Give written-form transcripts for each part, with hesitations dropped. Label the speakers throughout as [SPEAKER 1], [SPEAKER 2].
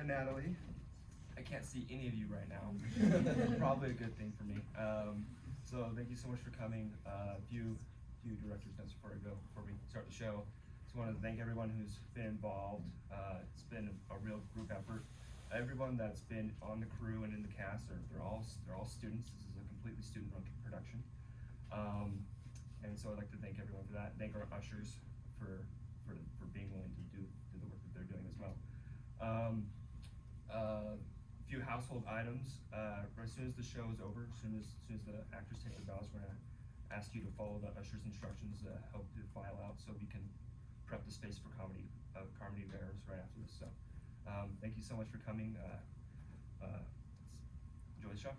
[SPEAKER 1] and Natalie. I can't see any of you right now. Probably a good thing for me. So thank you so much for coming. A few director's notes before we start the show. Just wanted to thank everyone who's been involved. It's been a real group effort. Everyone that's been on the crew and in the cast, they're all students. This is a completely student-run production. And so I'd like to thank everyone for that. Thank our ushers for being willing to do the work that they're doing as well. A few household items. As soon as the show is over, as soon as the actors take their bows, we're gonna ask you to follow the usher's instructions, help to file out so we can prep the space for comedy bearers right after this. So thank you so much for coming. Enjoy the show.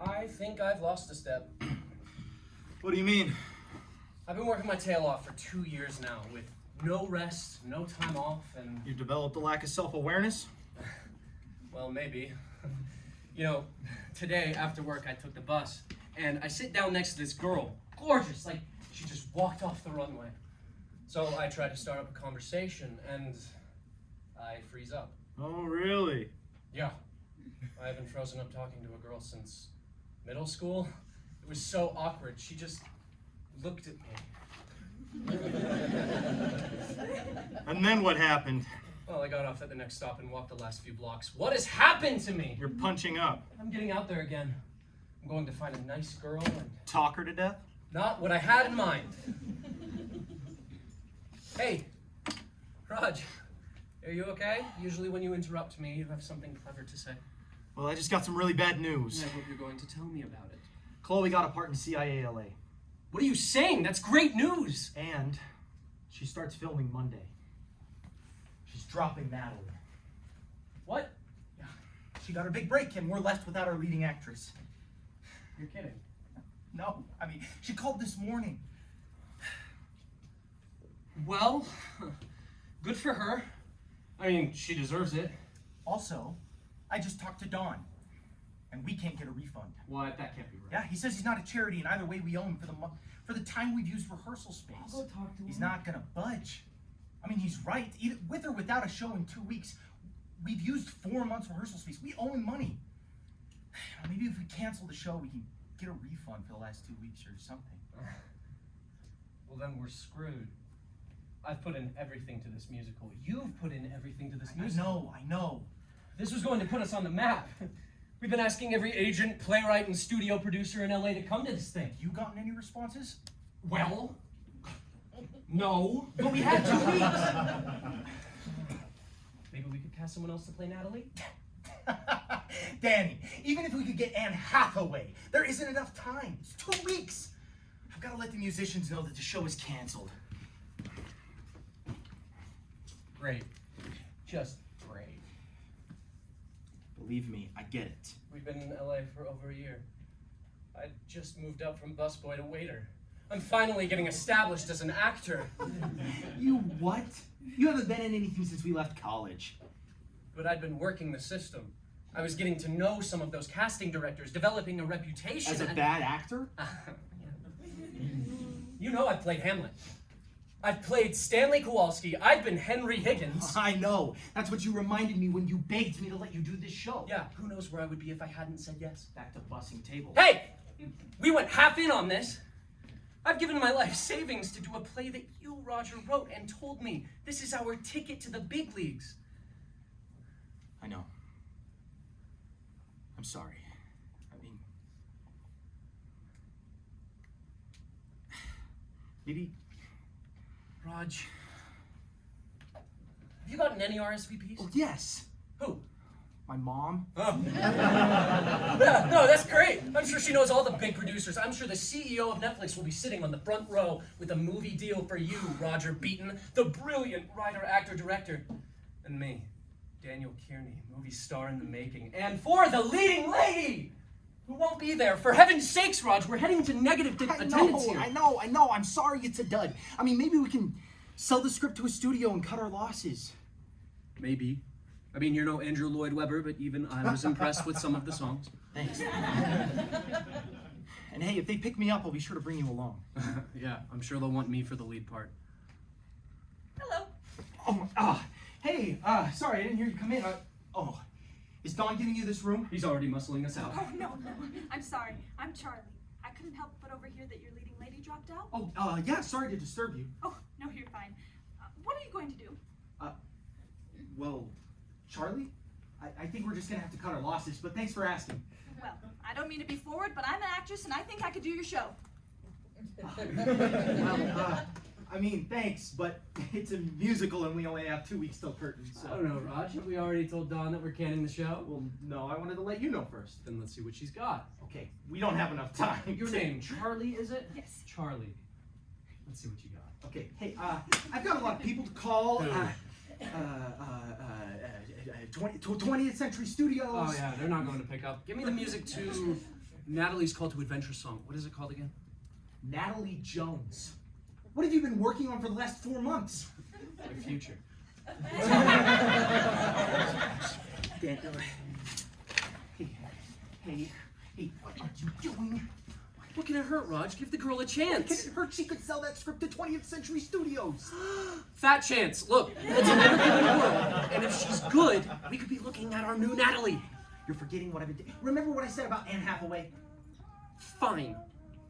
[SPEAKER 2] I think I've lost a step.
[SPEAKER 3] What do you mean?
[SPEAKER 2] I've been working my tail off for 2 years now with no rest, no time off, and...
[SPEAKER 3] You've developed a lack of self-awareness?
[SPEAKER 2] Well, maybe. You know, today after work I took the bus and I sit down next to this girl, gorgeous, like she just walked off the runway. So I tried to start up a conversation and I freeze up.
[SPEAKER 3] Oh, really?
[SPEAKER 2] Yeah. I haven't frozen up talking to a girl since middle school. It was so awkward. She just looked at me.
[SPEAKER 3] And then what happened?
[SPEAKER 2] Well, I got off at the next stop and walked the last few blocks. What has happened to me?
[SPEAKER 3] You're punching up.
[SPEAKER 2] I'm getting out there again. I'm going to find a nice girl and...
[SPEAKER 3] Talk her to death?
[SPEAKER 2] Not what I had in mind. Hey, Rog, are you okay? Usually when you interrupt me, you have something clever to say.
[SPEAKER 3] Well, I just got some really bad news.
[SPEAKER 2] I hope you're going to tell me about it.
[SPEAKER 3] Chloe got a part in CIA LA.
[SPEAKER 2] What are you saying? That's great news!
[SPEAKER 3] And she starts filming Monday. She's dropping Natalie.
[SPEAKER 2] What?
[SPEAKER 4] Yeah, she got her big break and we're left without our leading actress.
[SPEAKER 2] You're kidding.
[SPEAKER 4] No, I mean, she called this morning.
[SPEAKER 2] Well, good for her. I mean, she deserves it.
[SPEAKER 4] Also, I just talked to Don, and we can't get a refund.
[SPEAKER 2] What? That can't be right.
[SPEAKER 4] Yeah, he says he's not a charity, and either way we owe him for the time we've used rehearsal space.
[SPEAKER 2] I'll go talk to him.
[SPEAKER 4] He's not gonna budge. I mean, he's right. Either with or without a show in 2 weeks, we've used 4 months rehearsal space. We owe him money. Maybe if we cancel the show, we can get a refund for the last 2 weeks or something.
[SPEAKER 2] Well, then we're screwed. I've put in everything to this musical. You've put in everything to this musical.
[SPEAKER 4] I know.
[SPEAKER 2] This was going to put us on the map. We've been asking every agent, playwright, and studio producer in LA to come to this thing.
[SPEAKER 4] You gotten any responses?
[SPEAKER 2] Well, no, but we had 2 weeks. Maybe we could cast someone else to play Natalie?
[SPEAKER 4] Danny, even if we could get Anne Hathaway, there isn't enough time. It's 2 weeks. I've got to let the musicians know that the show is canceled.
[SPEAKER 2] Great. Just great.
[SPEAKER 4] Believe me, I get it.
[SPEAKER 2] We've been in LA for over a year. I just moved up from busboy to waiter. I'm finally getting established as an actor.
[SPEAKER 4] You what? You haven't been in anything since we left college.
[SPEAKER 2] But I'd been working the system. I was getting to know some of those casting directors, developing a reputation.
[SPEAKER 4] As a bad actor?
[SPEAKER 2] You know I've played Hamlet. I've played Stanley Kowalski. I've been Henry Higgins.
[SPEAKER 4] I know. That's what you reminded me when you begged me to let you do this show.
[SPEAKER 2] Yeah, who knows where I would be if I hadn't said yes.
[SPEAKER 4] Back to bussing tables.
[SPEAKER 2] Hey! We went half in on this. I've given my life savings to do a play that you, Roger, wrote and told me this is our ticket to the big leagues.
[SPEAKER 4] I know. I'm sorry. I mean... Maybe...
[SPEAKER 2] Raj, have you gotten any RSVPs?
[SPEAKER 4] Oh, yes.
[SPEAKER 2] Who?
[SPEAKER 4] My mom.
[SPEAKER 2] Oh. Yeah, no, that's great. I'm sure she knows all the big producers. I'm sure the CEO of Netflix will be sitting on the front row with a movie deal for you, Roger Beaton, the brilliant writer, actor, director. And me, Daniel Kearney, movie star in the making. And for the leading lady, who won't be there. For heaven's sakes, Raj, we're heading to negative attendance here.
[SPEAKER 4] I know. I'm sorry it's a dud. I mean, maybe we can sell the script to a studio and cut our losses.
[SPEAKER 2] Maybe. I mean, you're no Andrew Lloyd Webber, but even I was impressed with some of the songs.
[SPEAKER 4] Thanks. And hey, if they pick me up, I'll be sure to bring you along.
[SPEAKER 2] Yeah, I'm sure they'll want me for the lead part.
[SPEAKER 5] Hello.
[SPEAKER 4] Oh, hey, sorry, I didn't hear you come in. Is Don giving you this room?
[SPEAKER 2] He's already muscling us out.
[SPEAKER 5] Oh, no. I'm sorry. I'm Charlie. I couldn't help but overhear that your leading lady dropped out.
[SPEAKER 4] Oh, yeah, sorry to disturb you.
[SPEAKER 5] Oh, no, you're fine. What are you going to do?
[SPEAKER 4] Well, Charlie, I think we're just gonna have to cut our losses, but thanks for asking.
[SPEAKER 5] Well, I don't mean to be forward, but I'm an actress and I think I could do your show.
[SPEAKER 4] Well, I mean, thanks, but it's a musical and we only have 2 weeks till curtains, so.
[SPEAKER 2] I don't know, Raj. Have we already told Dawn that we're canning the show?
[SPEAKER 4] Well, no, I wanted to let you know first.
[SPEAKER 2] Then let's see what she's got.
[SPEAKER 4] Okay, we don't have enough time.
[SPEAKER 2] Your name, Charlie, is it?
[SPEAKER 5] Yes.
[SPEAKER 2] Charlie. Let's see what you got.
[SPEAKER 4] Okay, hey, I've got a lot of people to call. 20th Century Studios.
[SPEAKER 2] Oh, yeah, they're not going to pick up. Give me the music to Natalie's Call to Adventure song. What is it called again?
[SPEAKER 4] Natalie Jones. What have you been working on for the last 4 months?
[SPEAKER 2] My future.
[SPEAKER 4] Hey, what are you doing?
[SPEAKER 2] What can it hurt, Raj? Give the girl a chance.
[SPEAKER 4] Can it hurt? She could sell that script to 20th Century Studios.
[SPEAKER 2] Fat chance. Look, it's a never-given world. And if she's good, we could be looking at our new Natalie.
[SPEAKER 4] You're forgetting what I've been doing. Remember what I said about Anne Hathaway?
[SPEAKER 2] Fine.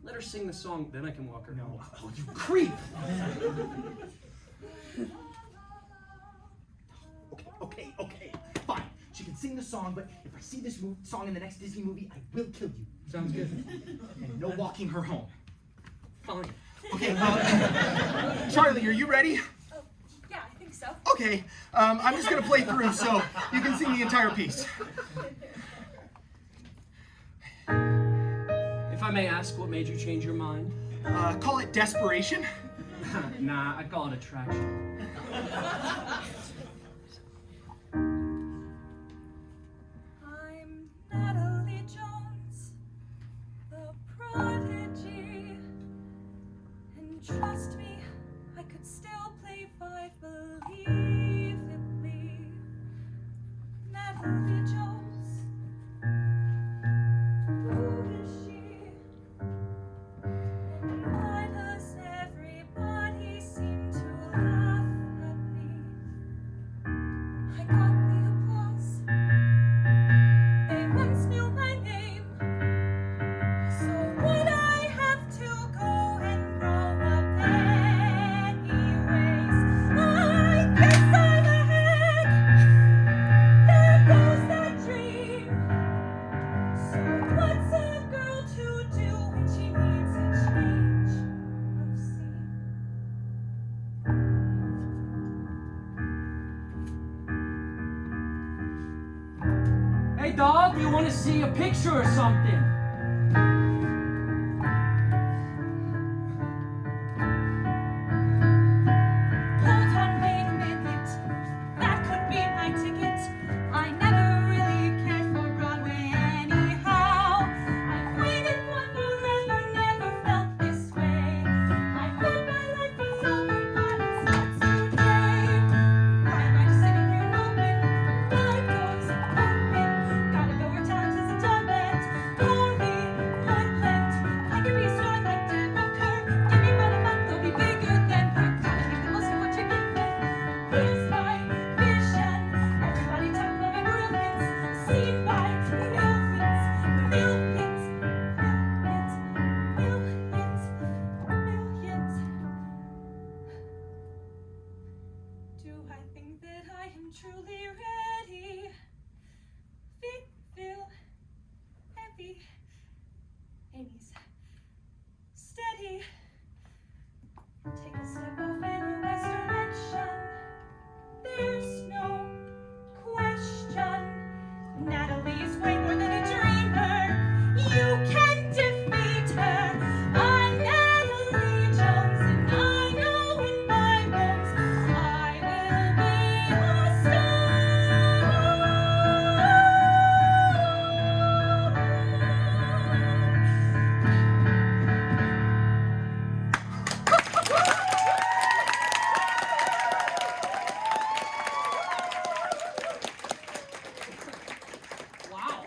[SPEAKER 2] Let her sing the song, then I can walk her home.
[SPEAKER 4] No. Oh, you creep! Okay. Fine. She can sing the song, but if I see this song in the next Disney movie, I will kill you.
[SPEAKER 2] Sounds good.
[SPEAKER 4] And no walking her home.
[SPEAKER 2] Fine.
[SPEAKER 4] Okay, Charlie, are you ready?
[SPEAKER 5] Oh, yeah, I think so.
[SPEAKER 4] Okay, I'm just gonna play through so you can sing the entire piece.
[SPEAKER 2] If I may ask, what made you change your mind?
[SPEAKER 4] Call it desperation.
[SPEAKER 2] Nah, I'd call it attraction.
[SPEAKER 5] I'm Natalie Jones, the prodigy. And trust me, I could still play 5 believably. Natalie Jones, who is she? And why does everybody seem to laugh at me?
[SPEAKER 2] dog? Do you want to see a picture or something?
[SPEAKER 5] Hold on, wait a minute. That could be my ticket. I never really cared for Broadway anyhow. I've waited for forever, never felt this way. I thought my life was over, but it's not today. Why am I just sitting here moping? Life goes open. Gotta go where talent is a torment. Hollywoodland. I could be a star like Deborah Kerr. Give me about a month, they'll be bigger than her. Gotta make the most of what you're given. Here's my vision. Everybody talk about my brilliance. Seen by millions, millions, millions, millions, millions. Do I think that I am truly ready? Feel heavy. Amy's steady. Take a step off in the west direction. There's no question. Natalie's way more than a dreamer. You can defeat her. I'm Natalie Jones, and I know in my bones I will be a star.
[SPEAKER 2] Wow,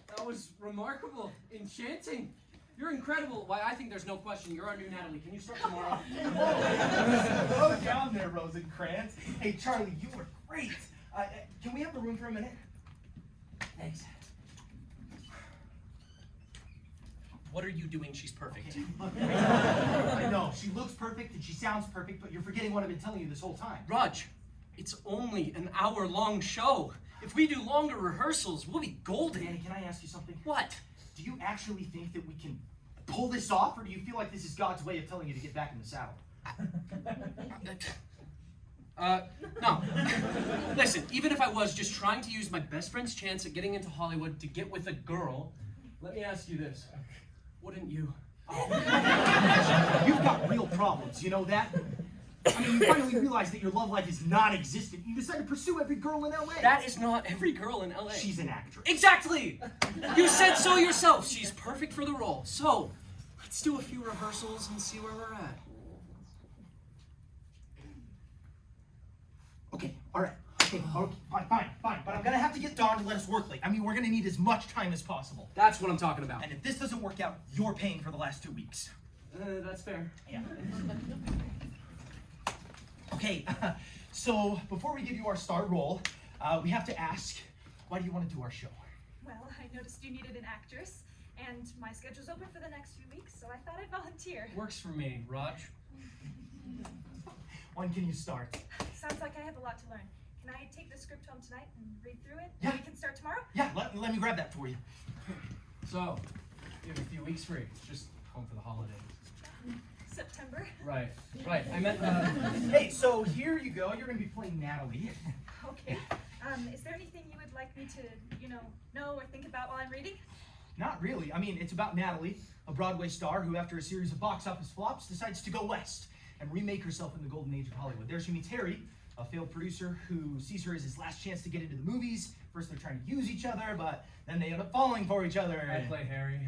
[SPEAKER 2] that was remarkable, enchanting. You're incredible. Why, I think there's no question. You're our new Natalie. Can you start tomorrow?
[SPEAKER 4] Slow down there, Rosencrantz. Hey, Charlie, you were great. Can we have the room for a minute? Thanks.
[SPEAKER 2] What are you doing? She's perfect.
[SPEAKER 4] I know, she looks perfect and she sounds perfect, but you're forgetting what I've been telling you this whole time.
[SPEAKER 2] Raj, it's only an hour-long show. If we do longer rehearsals, we'll be golden.
[SPEAKER 4] Danny, can I ask you something?
[SPEAKER 2] What?
[SPEAKER 4] Do you actually think that we can pull this off, or do you feel like this is God's way of telling you to get back in the saddle?
[SPEAKER 2] No. Listen, even if I was just trying to use my best friend's chance at getting into Hollywood to get with a girl, let me ask you this. Wouldn't you?
[SPEAKER 4] You've got real problems, you know that? I mean, you finally realize that your love life is non-existent. You decide to pursue every girl in LA.
[SPEAKER 2] That is not every girl in LA.
[SPEAKER 4] She's an actress.
[SPEAKER 2] Exactly! You said so yourself. She's perfect for the role. So, let's do a few rehearsals and see where we're at.
[SPEAKER 4] Okay, all right. Okay, fine. But I'm gonna have to get Dawn to let us work late. I mean, we're gonna need as much time as possible.
[SPEAKER 2] That's what I'm talking about.
[SPEAKER 4] And if this doesn't work out, you're paying for the last 2 weeks.
[SPEAKER 2] That's fair.
[SPEAKER 4] Yeah. Okay, so before we give you our star role, we have to ask, why do you want to do our show?
[SPEAKER 5] Well, I noticed you needed an actress, and my schedule's open for the next few weeks, so I thought I'd volunteer.
[SPEAKER 2] Works for me, Raj.
[SPEAKER 4] When can you start?
[SPEAKER 5] Sounds like I have a lot to learn. Can I take the script home tonight and read through it?
[SPEAKER 4] Yeah.
[SPEAKER 5] We can start tomorrow?
[SPEAKER 4] Yeah, let me grab that for you.
[SPEAKER 2] So, you have a few weeks free. Just home for the holidays.
[SPEAKER 5] September.
[SPEAKER 2] Right. I meant,
[SPEAKER 4] Hey, so here you go. You're gonna be playing Natalie.
[SPEAKER 5] Okay. Is there anything you would like me to, know or think about while I'm reading?
[SPEAKER 4] Not really. I mean, it's about Natalie, a Broadway star who, after a series of box office flops, decides to go west and remake herself in the golden age of Hollywood. There she meets Harry, a failed producer who sees her as his last chance to get into the movies. First they're trying to use each other, but then they end up falling for each other.
[SPEAKER 2] I play Harry.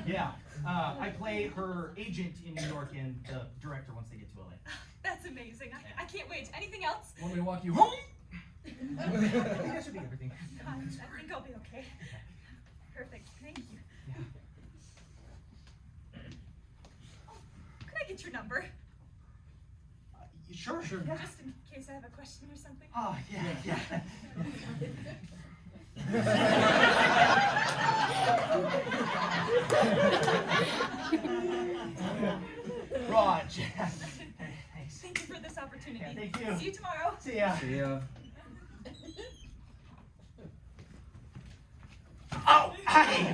[SPEAKER 4] Yeah. I play her agent in New York and the director once they get to LA.
[SPEAKER 5] That's amazing. I can't wait. Anything else?
[SPEAKER 2] Want me to walk you home?
[SPEAKER 4] I think that should be everything.
[SPEAKER 5] I think I'll be okay. Perfect. Thank you.
[SPEAKER 4] Yeah.
[SPEAKER 5] Oh, could I get your number?
[SPEAKER 4] Sure. Yeah.
[SPEAKER 5] Just in case I have a question or something.
[SPEAKER 4] Oh, yeah. Rog. Thanks.
[SPEAKER 5] Thank you for this opportunity.
[SPEAKER 4] Yeah, thank you.
[SPEAKER 5] See you tomorrow.
[SPEAKER 4] See ya.
[SPEAKER 1] See ya.
[SPEAKER 4] Oh, hey!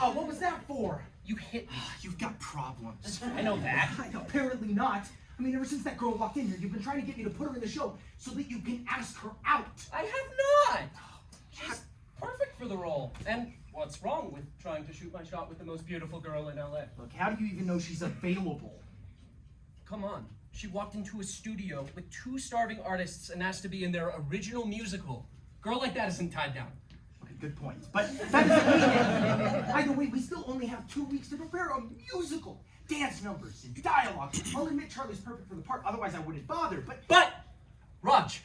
[SPEAKER 4] Oh, what was that for?
[SPEAKER 2] You hit me.
[SPEAKER 4] You've got problems.
[SPEAKER 2] I know that.
[SPEAKER 4] Apparently not. I mean, ever since that girl walked in here, you've been trying to get me to put her in the show so that you can ask her out.
[SPEAKER 2] I have not! She's perfect for the role. And what's wrong with trying to shoot my shot with the most beautiful girl in LA?
[SPEAKER 4] Look, how do you even know she's available?
[SPEAKER 2] Come on. She walked into a studio with 2 starving artists and asked to be in their original musical. Girl like that isn't tied down.
[SPEAKER 4] Okay, good point. But that doesn't mean anything. Either way, we still only have 2 weeks to prepare a musical. Dance numbers and dialogue. I'll admit Charlie's perfect for the part, otherwise I wouldn't bother,
[SPEAKER 2] But, Raj,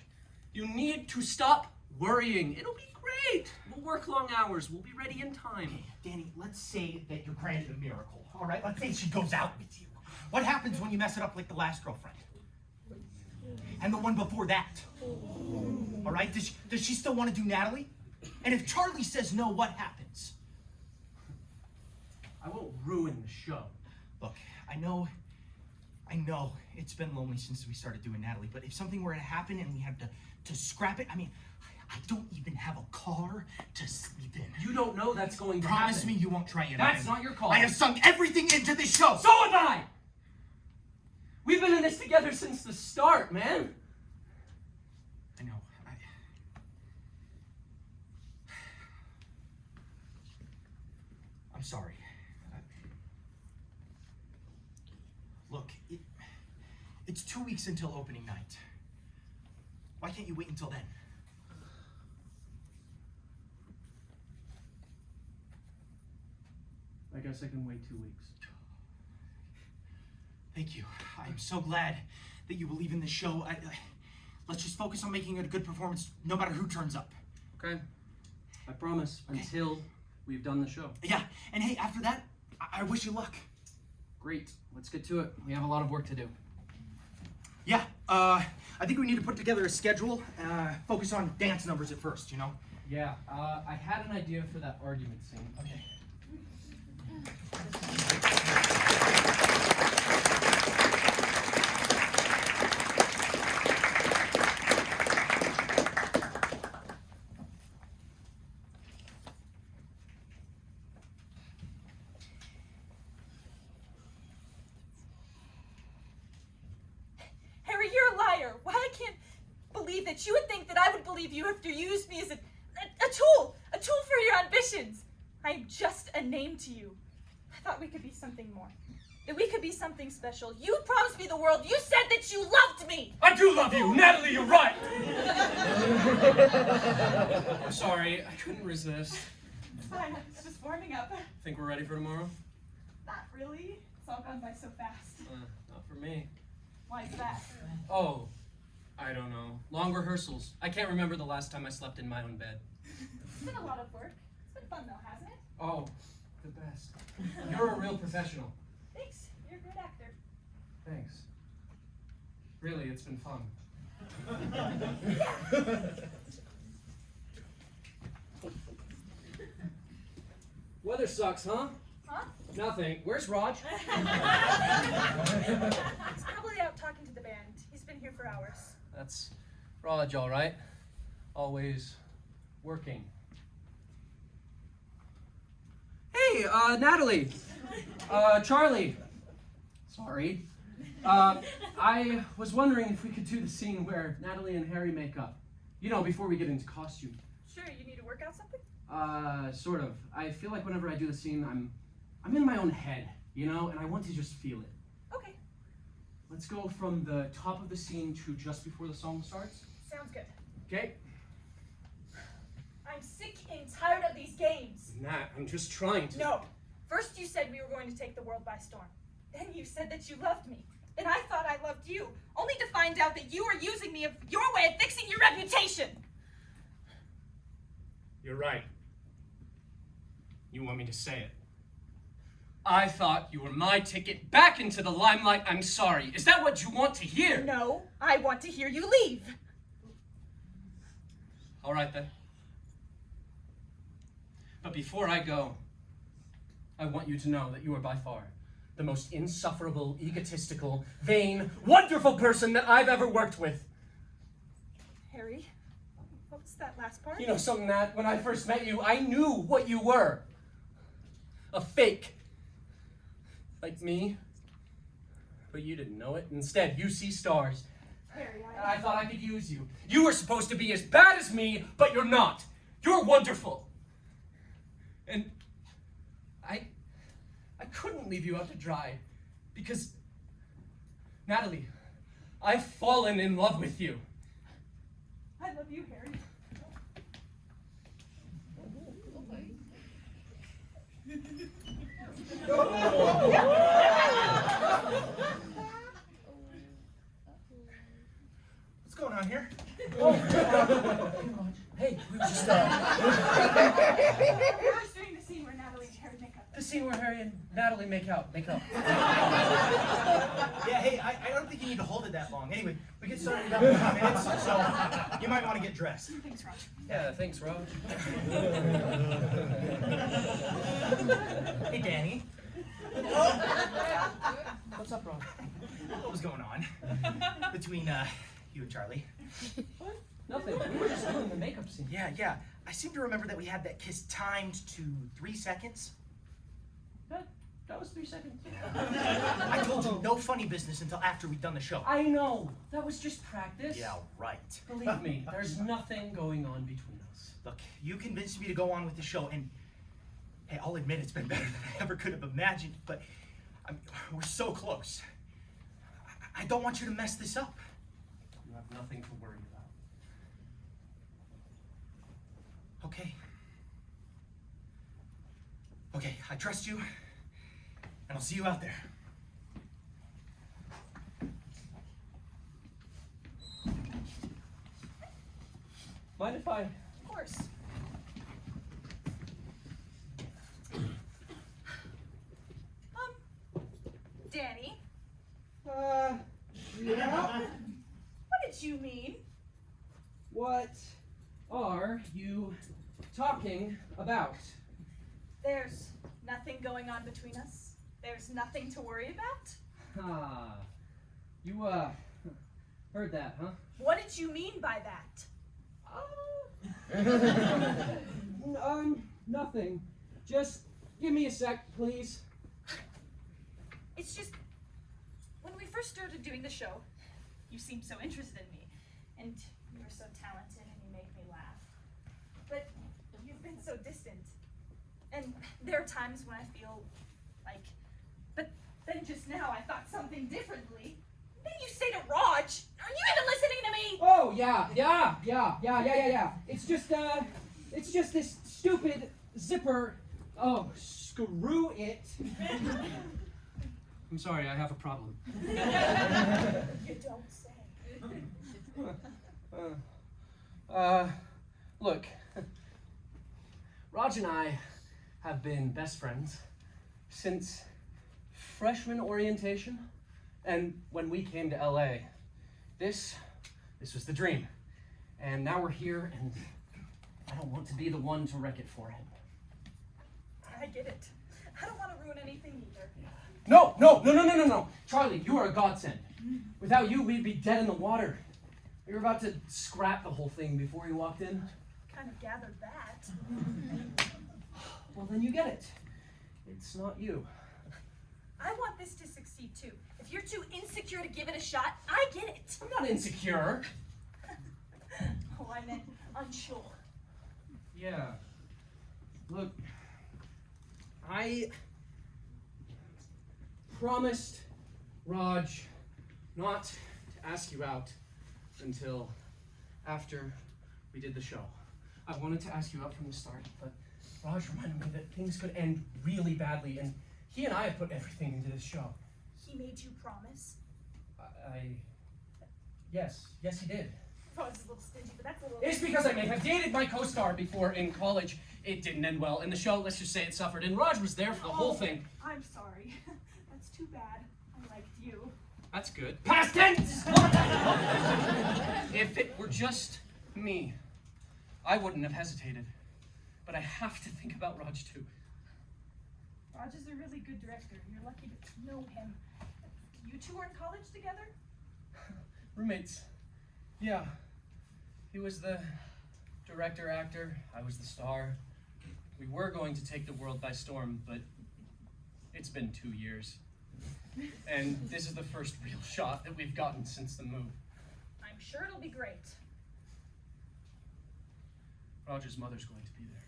[SPEAKER 2] you need to stop worrying. It'll be great. We'll work long hours. We'll be ready in time.
[SPEAKER 4] Okay, Danny, let's say that you're granted a miracle, all right? Let's say she goes out with you. What happens when you mess it up like the last girlfriend? And the one before that? All right, does she still want to do Natalie? And if Charlie says no, what happens?
[SPEAKER 2] I won't ruin the show.
[SPEAKER 4] Look, I know it's been lonely since we started doing Natalie, but if something were to happen and we had to scrap it, I mean, I don't even have a car to sleep in.
[SPEAKER 2] You don't know that's going to happen.
[SPEAKER 4] Promise me you won't try it.
[SPEAKER 2] That's not your call.
[SPEAKER 4] I have sunk everything into this show.
[SPEAKER 2] So have I! We've been in this together since the start, man.
[SPEAKER 4] I know. I'm sorry. Look, it's 2 weeks until opening night. Why can't you wait until then?
[SPEAKER 2] I guess I can wait 2 weeks.
[SPEAKER 4] Thank you. I'm so glad that you believe in this show. Let's just focus on making it a good performance, no matter who turns up.
[SPEAKER 2] Okay? I promise, until we've done the show.
[SPEAKER 4] Yeah, and hey, after that, I wish you luck.
[SPEAKER 2] Great. Let's get to it. We have a lot of work to do.
[SPEAKER 4] Yeah, I think we need to put together a schedule, focus on dance numbers at first, you know?
[SPEAKER 2] Yeah, I had an idea for that argument scene.
[SPEAKER 4] Okay.
[SPEAKER 5] Harry, you're a liar. Why I can't believe that you would think that I would believe you after you used me as a tool for your ambitions. I'm just a name to you. I thought we could be something more. That we could be something special. You promised me the world. You said that you loved me.
[SPEAKER 2] I do love you! Natalie, you're right! I'm sorry, I couldn't resist.
[SPEAKER 5] It's fine. I was just warming up.
[SPEAKER 2] Think we're ready for tomorrow?
[SPEAKER 5] Not really. It's all gone by so fast.
[SPEAKER 2] Not for me.
[SPEAKER 5] Why is that?
[SPEAKER 2] Oh, I don't know. Long rehearsals. I can't remember the last time I slept in my own bed.
[SPEAKER 5] It's been a lot of work. It's been fun though, hasn't it?
[SPEAKER 2] Oh, the best. You're a real professional.
[SPEAKER 5] Thanks. You're a great actor.
[SPEAKER 2] Thanks. Really, it's been fun. Weather sucks, huh?
[SPEAKER 5] Huh?
[SPEAKER 2] Nothing. Where's Rog?
[SPEAKER 5] He's probably out talking to the band. He's been here for hours.
[SPEAKER 2] That's Rog, all right. Always working. Hey, Natalie. Charlie. Sorry. I was wondering if we could do the scene where Natalie and Harry make up. You know, before we get into costume.
[SPEAKER 5] Sure, you need to work out something?
[SPEAKER 2] Sort of. I feel like whenever I do the scene, I'm in my own head, you know, and I want to just feel it.
[SPEAKER 5] Okay,
[SPEAKER 2] Let's go from the top of the scene to just before the song starts.
[SPEAKER 5] sounds good.
[SPEAKER 2] Okay?
[SPEAKER 5] I'm sick and tired of these games.
[SPEAKER 2] Nat, I'm just trying to.
[SPEAKER 5] No. First you said we were going to take the world by storm. Then you said that you loved me. And I thought I loved you, only to find out that you were using me of your way of fixing your reputation.
[SPEAKER 2] You're right. You want me to say it. I thought you were my ticket back into the limelight. I'm sorry. Is that what you want to hear?
[SPEAKER 5] No, I want to hear you leave.
[SPEAKER 2] All right, then. But before I go, I want you to know that you are by far the most insufferable, egotistical, vain, wonderful person that I've ever worked with.
[SPEAKER 5] Harry, what was that last part?
[SPEAKER 2] You know something, Nat? When I first met you, I knew what you were. A fake. Like me. But you didn't know it. Instead, you see stars.
[SPEAKER 5] Harry,
[SPEAKER 2] And I thought I could use you. You were supposed to be as bad as me, but you're not. You're wonderful. And I couldn't leave you out to dry because, Natalie, I've fallen in love with you.
[SPEAKER 5] I love you, Harry.
[SPEAKER 4] What's going on here?
[SPEAKER 2] Hey, we were just,
[SPEAKER 5] We're just doing the scene where Natalie and Harry make up.
[SPEAKER 2] the scene where Harry and Natalie make out.
[SPEAKER 4] Yeah, hey, I don't think you need to hold it that long. Anyway, we get started in about 5 minutes, so you might want to get dressed.
[SPEAKER 5] Thanks, Rog.
[SPEAKER 2] Yeah, thanks, Rog.
[SPEAKER 4] Hey, Danny.
[SPEAKER 2] What's up, Rog?
[SPEAKER 4] What was going on between you and Charlie?
[SPEAKER 2] What? Nothing. We were just doing the makeup scene.
[SPEAKER 4] Yeah. I seem to remember that we had that kiss timed to 3 seconds.
[SPEAKER 2] That was 3 seconds.
[SPEAKER 4] I told you no funny business until after we'd done the show.
[SPEAKER 2] I know. That was just practice.
[SPEAKER 4] Yeah, right.
[SPEAKER 2] Believe me, there's nothing going on between us.
[SPEAKER 4] Look, you convinced me to go on with the show, and hey, I'll admit it's been better than I ever could have imagined, but we're so close. I don't want you to mess this up.
[SPEAKER 2] You have nothing to worry about.
[SPEAKER 4] Okay, I trust you, and I'll see you out there.
[SPEAKER 2] Mind if I...
[SPEAKER 5] Of course. Danny,
[SPEAKER 2] Yeah?
[SPEAKER 5] what did you mean?
[SPEAKER 2] What are you talking about?
[SPEAKER 5] There's nothing going on between us. There's nothing to worry about.
[SPEAKER 2] Ah, you, heard that, huh?
[SPEAKER 5] What did you mean by that?
[SPEAKER 2] Nothing. Just give me a sec, please.
[SPEAKER 5] It's just, when we first started doing the show, you seemed so interested in me, and you were so talented and you made me laugh. But you've been so distant. And there are times when I feel like, but then just now I thought something differently. Then you say to Rog, are you even listening to me?
[SPEAKER 2] Oh, yeah. It's just this stupid zipper. Oh, screw it. I'm sorry, I have a problem.
[SPEAKER 5] You don't say.
[SPEAKER 2] Look, Rog and I have been best friends since freshman orientation, and when we came to LA, this was the dream. And now we're here, and I don't want to be the one to wreck it for him.
[SPEAKER 5] I get it. I don't want to ruin anything either.
[SPEAKER 2] No. Charlie, you are a godsend. Without you, we'd be dead in the water. We were about to scrap the whole thing before you walked in.
[SPEAKER 5] Kind of gathered that.
[SPEAKER 2] Well, then you get it. It's not you.
[SPEAKER 5] I want this to succeed too. If you're too insecure to give it a shot, I get it.
[SPEAKER 2] I'm not insecure.
[SPEAKER 5] Oh, I meant unsure.
[SPEAKER 2] Yeah. Look, I promised Rog not to ask you out until after we did the show. I wanted to ask you out from the start, but Rog reminded me that things could end really badly, and he and I have put everything into this show.
[SPEAKER 5] He made you promise.
[SPEAKER 2] Yes, he did.
[SPEAKER 5] Rog's a little stingy, but that's a little...
[SPEAKER 2] It's because I may have dated my co-star before in college. It didn't end well, and the show, let's just say it suffered, and Rog was there for the whole thing.
[SPEAKER 5] I'm sorry. That's too bad. I liked you.
[SPEAKER 2] That's good. Past tense! If it were just me, I wouldn't have hesitated. But I have to think about Rog too.
[SPEAKER 5] Rog is a really good director. You're lucky to know him. You two were in college together?
[SPEAKER 2] Roommates. Yeah. He was the director, actor. I was the star. We were going to take the world by storm, but it's been 2 years. And this is the first real shot that we've gotten since the move.
[SPEAKER 5] I'm sure it'll be great.
[SPEAKER 2] Roger's mother's going to be there.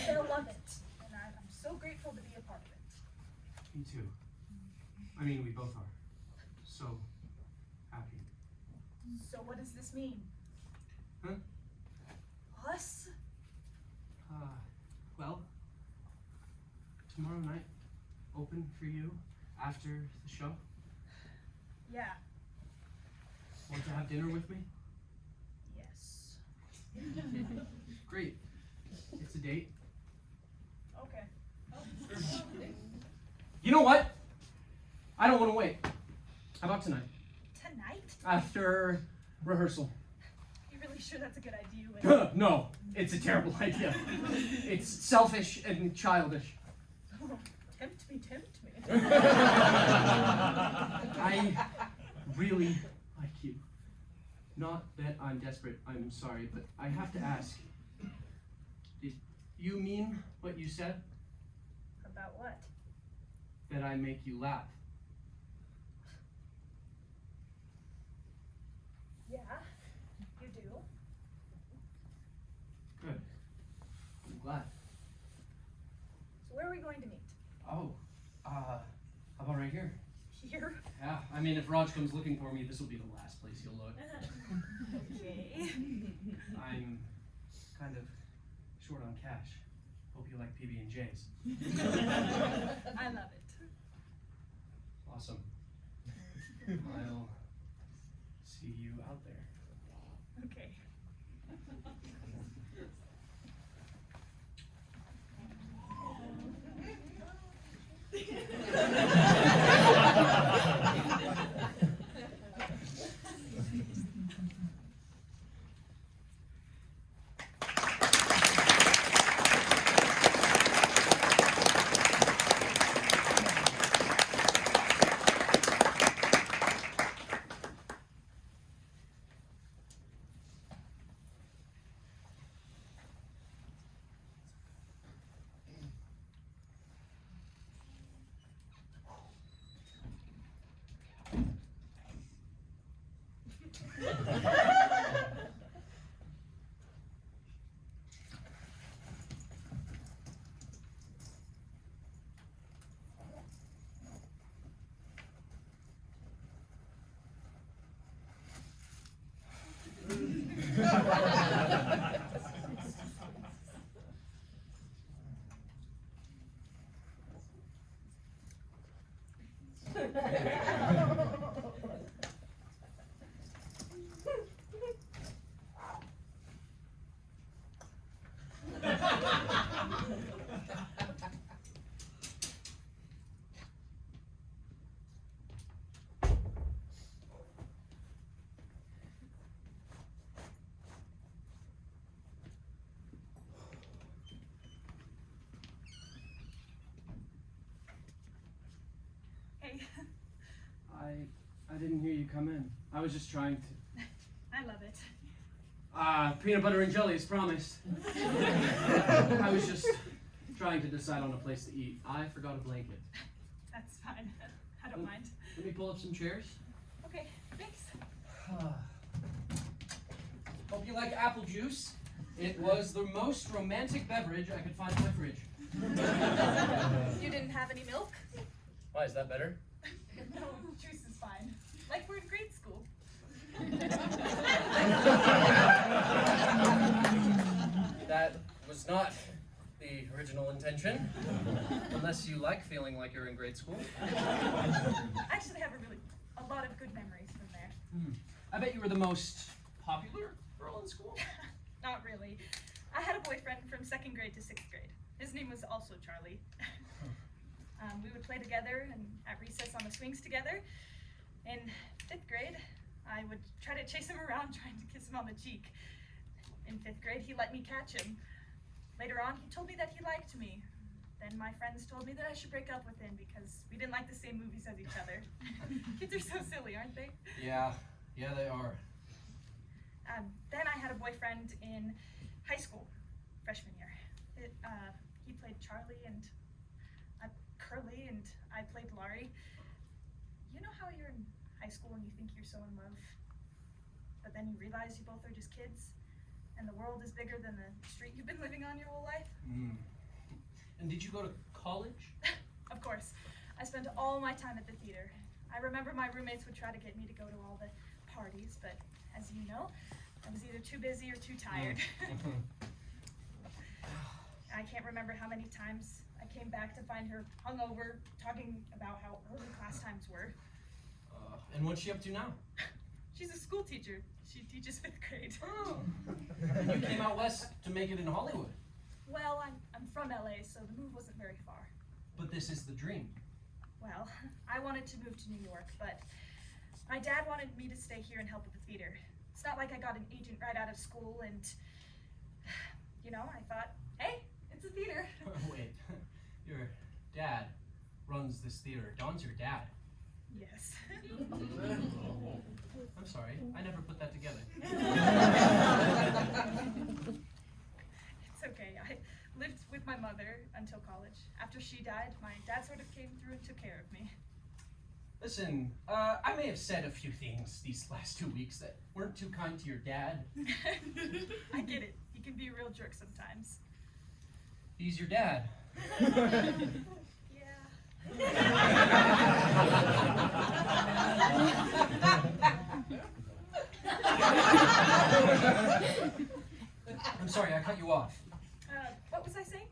[SPEAKER 5] They'll love it, and I'm so grateful to be a part of it.
[SPEAKER 2] Me too. I mean, we both are. So happy.
[SPEAKER 5] So what does this mean?
[SPEAKER 2] Huh?
[SPEAKER 5] Us?
[SPEAKER 2] Well, tomorrow night, open for you after the show.
[SPEAKER 5] Yeah.
[SPEAKER 2] Want to have dinner with me?
[SPEAKER 5] Yes.
[SPEAKER 2] Great. It's a date.
[SPEAKER 5] Okay.
[SPEAKER 2] You know what? I don't want to wait. How about tonight?
[SPEAKER 5] Tonight?
[SPEAKER 2] After rehearsal.
[SPEAKER 5] You really sure that's a good idea? Will?
[SPEAKER 2] No, it's a terrible idea. It's selfish and childish.
[SPEAKER 5] Oh, tempt me.
[SPEAKER 2] I really like you. Not that I'm desperate, I'm sorry, but I have to ask. Did you mean what you said?
[SPEAKER 5] About what?
[SPEAKER 2] That I make you laugh?
[SPEAKER 5] Yeah, you do.
[SPEAKER 2] Good. I'm glad.
[SPEAKER 5] So where are we going to meet?
[SPEAKER 2] Oh, how about right here?
[SPEAKER 5] Here?
[SPEAKER 2] Yeah, I mean, if Rog comes looking for me, this will be the last place he'll look.
[SPEAKER 5] Okay.
[SPEAKER 2] I'm kind of short on cash. Hope you like PB&Js.
[SPEAKER 5] I love it.
[SPEAKER 2] Awesome. I'll see you out there.
[SPEAKER 5] Okay. Hey.
[SPEAKER 2] I didn't hear you come in. I was just trying to.
[SPEAKER 5] I love it.
[SPEAKER 2] Peanut butter and jelly as promised. I was just trying to decide on a place to eat. I forgot a blanket.
[SPEAKER 5] That's fine. I don't mind.
[SPEAKER 2] Let me pull up some chairs.
[SPEAKER 5] Okay, thanks.
[SPEAKER 2] Hope you like apple juice. It was the most romantic beverage I could find in my fridge.
[SPEAKER 5] You didn't have any milk?
[SPEAKER 2] Why, is that better?
[SPEAKER 5] No, juice is fine. Like we're in grade school.
[SPEAKER 2] That was not the original intention. Unless you like feeling like you're in grade school.
[SPEAKER 5] I actually have a lot of good memories from there.
[SPEAKER 2] I bet you were the most popular girl in school.
[SPEAKER 5] Not really. I had a boyfriend from 2nd grade to 6th grade. His name was also Charlie. We would play together and at recess on the swings together. In 5th grade, I would try to chase him around trying to kiss him on the cheek. In 5th grade, he let me catch him. Later on, he told me that he liked me. Then my friends told me that I should break up with him because we didn't like the same movies as each other. Kids are so silly, aren't they?
[SPEAKER 2] Yeah, they are.
[SPEAKER 5] Then I had a boyfriend in high school, freshman year. He played Charlie and Curly, and I played Laurie. You know how you're in high school and you think you're so in love, but then you realize you both are just kids, and the world is bigger than the street you've been living on your whole life?
[SPEAKER 2] And did you go to college?
[SPEAKER 5] Of course. I spent all my time at the theater. I remember my roommates would try to get me to go to all the parties, but as you know, I was either too busy or too tired. I can't remember how many times I came back to find her hungover, talking about how early class times were.
[SPEAKER 2] And what's she up to now?
[SPEAKER 5] She's a school teacher. She teaches 5th grade.
[SPEAKER 2] Oh. And you came out west to make it in Hollywood.
[SPEAKER 5] Well, I'm from LA, so the move wasn't very far.
[SPEAKER 2] But this is the dream.
[SPEAKER 5] Well, I wanted to move to New York, but my dad wanted me to stay here and help with the theater. It's not like I got an agent right out of school and, you know, I thought, hey, it's a theater.
[SPEAKER 2] Wait, your dad runs this theater. Don's your dad.
[SPEAKER 5] Yes.
[SPEAKER 2] I'm sorry, I never put that together.
[SPEAKER 5] It's okay. I lived with my mother until college. After she died, my dad sort of came through and took care of me.
[SPEAKER 2] Listen, I may have said a few things these last 2 weeks that weren't too kind to your dad.
[SPEAKER 5] I get it. He can be a real jerk sometimes.
[SPEAKER 2] He's your dad.
[SPEAKER 5] Yeah.
[SPEAKER 2] I'm sorry, I cut you off.
[SPEAKER 5] What was I saying?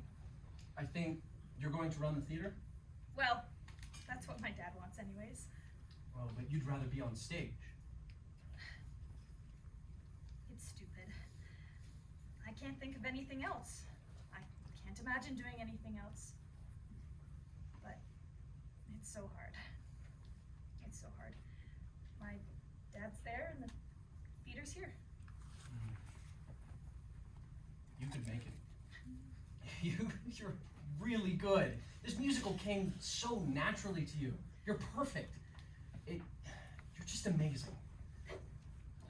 [SPEAKER 2] I think you're going to run the theater?
[SPEAKER 5] Well, that's what my dad wants anyways.
[SPEAKER 2] Well, but you'd rather be on stage.
[SPEAKER 5] It's stupid. I can't think of anything else. I can't imagine doing anything else. But it's so hard. It's so hard. My dad's there and the theater's here.
[SPEAKER 2] You could make it. You're really good. This musical came so naturally to you. You're perfect. You're just amazing.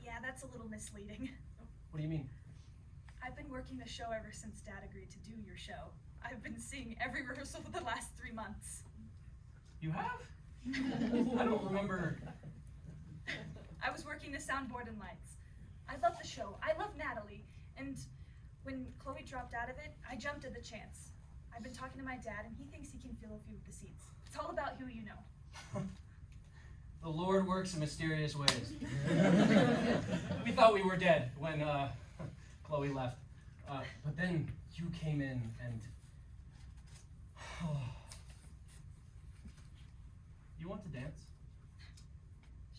[SPEAKER 5] Yeah, that's a little misleading.
[SPEAKER 2] What do you mean?
[SPEAKER 5] I've been working the show ever since Dad agreed to do your show. I've been seeing every rehearsal for the last 3 months.
[SPEAKER 2] You have? I don't remember.
[SPEAKER 5] I was working the soundboard and lights. I love the show. I love Natalie. And when Chloe dropped out of it, I jumped at the chance. I've been talking to my dad, and he thinks he can fill a few of the seats. It's all about who you know.
[SPEAKER 2] The Lord works in mysterious ways. We thought we were dead when Chloe left. But then you came in and... You want to dance?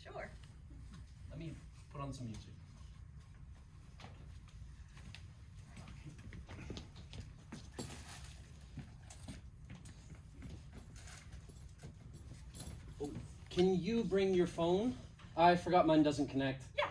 [SPEAKER 5] Sure.
[SPEAKER 2] Let me put on some music. Can you bring your phone? I forgot mine doesn't connect.
[SPEAKER 5] Yeah.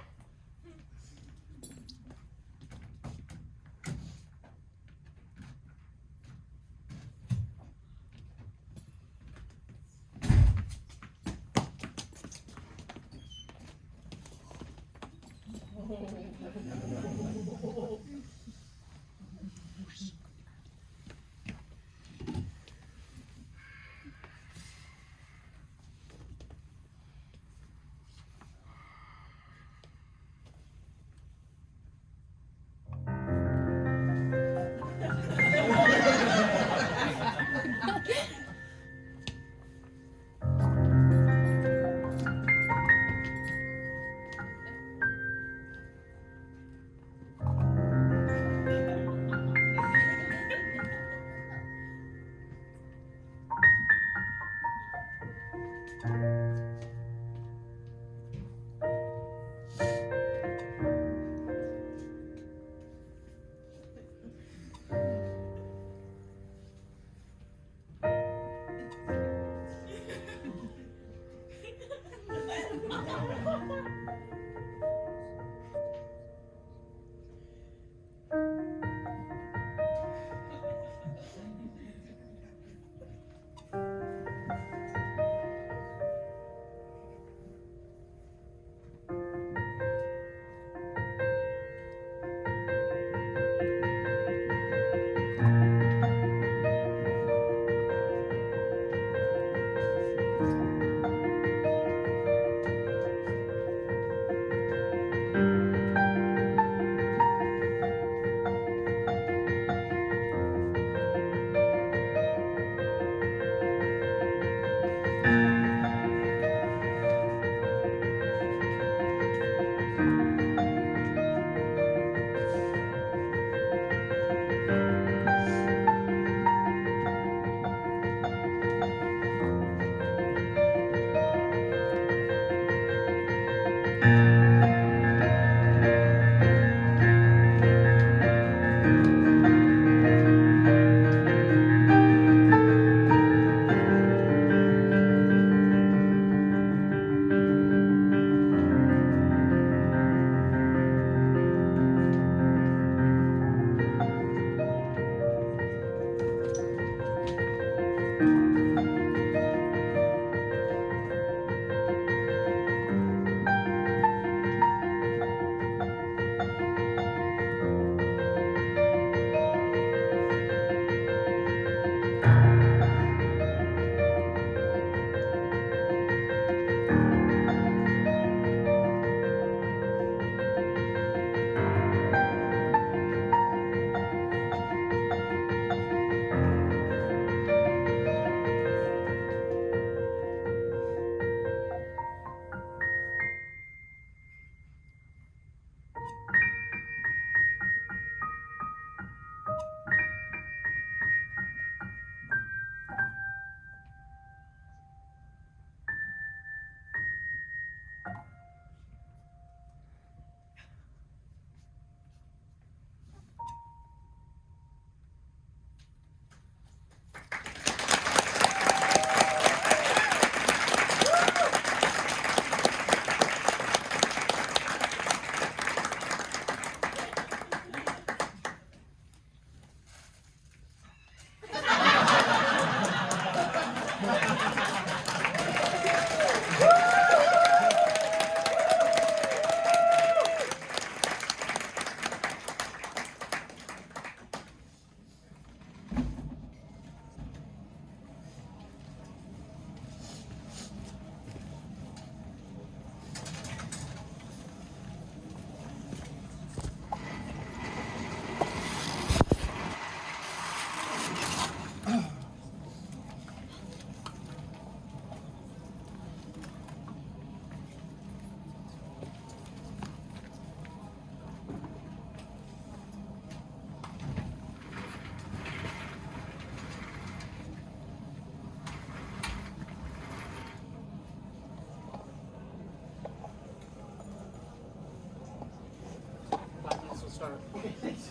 [SPEAKER 2] start.
[SPEAKER 4] Okay, thanks.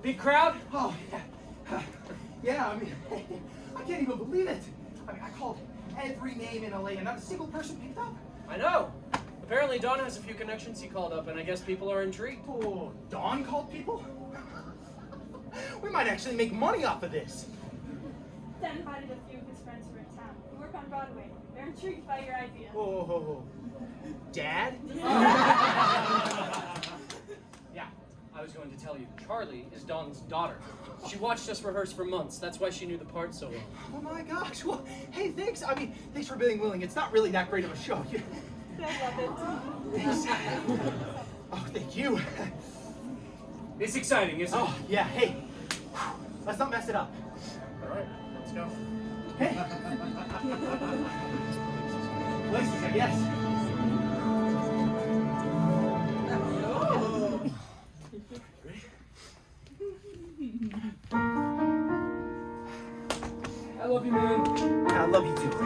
[SPEAKER 2] Big crowd?
[SPEAKER 4] Oh, yeah. Yeah, I mean, I can't even believe it. I mean, I called every name in LA and not a single person picked up.
[SPEAKER 2] I know. Apparently Don has a few connections he called up, and I guess people are intrigued.
[SPEAKER 4] Oh, Don called people? We might actually make money off of this.
[SPEAKER 5] Dan invited a few of his friends who are in town who work on Broadway. They're intrigued by your idea.
[SPEAKER 4] Oh, Dad?
[SPEAKER 2] Yeah, I was going to tell you. Charlie is Don's daughter. She watched us rehearse for months. That's why she knew the part so well.
[SPEAKER 4] Oh my gosh. Well, hey, thanks. I mean, thanks for being willing. It's not really that great of a show.
[SPEAKER 5] They'll love it.
[SPEAKER 4] Thanks. Oh, thank you.
[SPEAKER 2] It's exciting, isn't it?
[SPEAKER 4] Oh, yeah, hey. Let's not mess it up.
[SPEAKER 2] All right, let's go.
[SPEAKER 4] Hey. Places, I guess.
[SPEAKER 2] I love you, man.
[SPEAKER 4] I love you too.